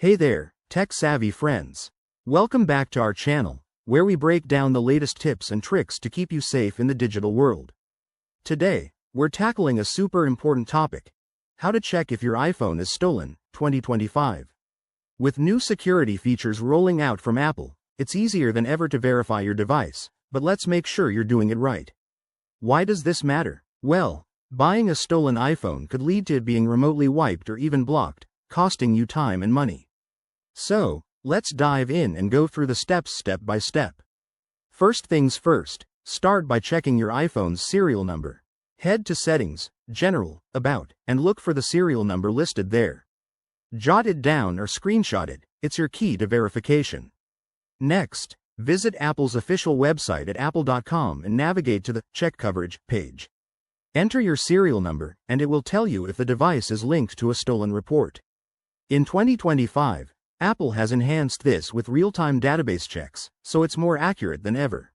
Hey there, tech-savvy friends. Welcome back to our channel, where we break down the latest tips and tricks to keep you safe in the digital world. Today, we're tackling a super important topic: how to check if your iPhone is stolen, 2025. With new security features rolling out from Apple, it's easier than ever to verify your device, but let's make sure you're doing it right. Why does this matter? Well, buying a stolen iPhone could lead to it being remotely wiped or even blocked, costing you time and money. So, let's dive in and go through the steps step by step. First things first, start by checking your iPhone's serial number. Head to Settings, General, About, and look for the serial number listed there. Jot it down or screenshot it, it's your key to verification. Next, visit Apple's official website at apple.com and navigate to the Check Coverage page. Enter your serial number, and it will tell you if the device is linked to a stolen report. In 2025, Apple has enhanced this with real-time database checks, so it's more accurate than ever.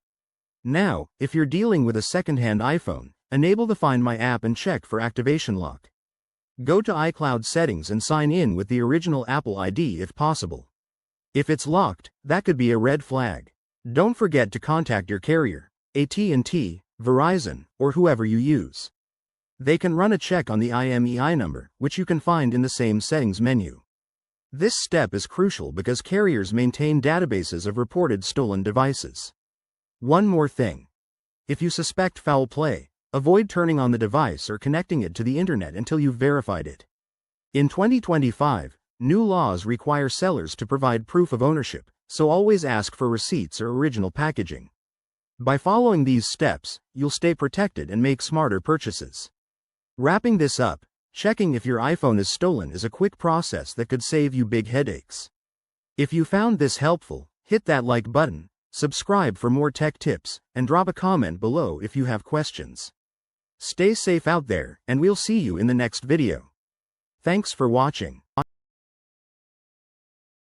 Now, if you're dealing with a second-hand iPhone, enable the Find My app and check for activation lock. Go to iCloud settings and sign in with the original Apple ID if possible. If it's locked, that could be a red flag. Don't forget to contact your carrier, AT&T, Verizon, or whoever you use. They can run a check on the IMEI number, which you can find in the same settings menu. This step is crucial because carriers maintain databases of reported stolen devices. One more thing. If you suspect foul play, avoid turning on the device or connecting it to the internet until you've verified it. In 2025, new laws require sellers to provide proof of ownership, so always ask for receipts or original packaging. By following these steps, you'll stay protected and make smarter purchases. Wrapping this up, checking if your iPhone is stolen is a quick process that could save you big headaches. If you found this helpful, hit that like button, subscribe for more tech tips, and drop a comment below if you have questions. Stay safe out there, and we'll see you in the next video. Thanks for watching.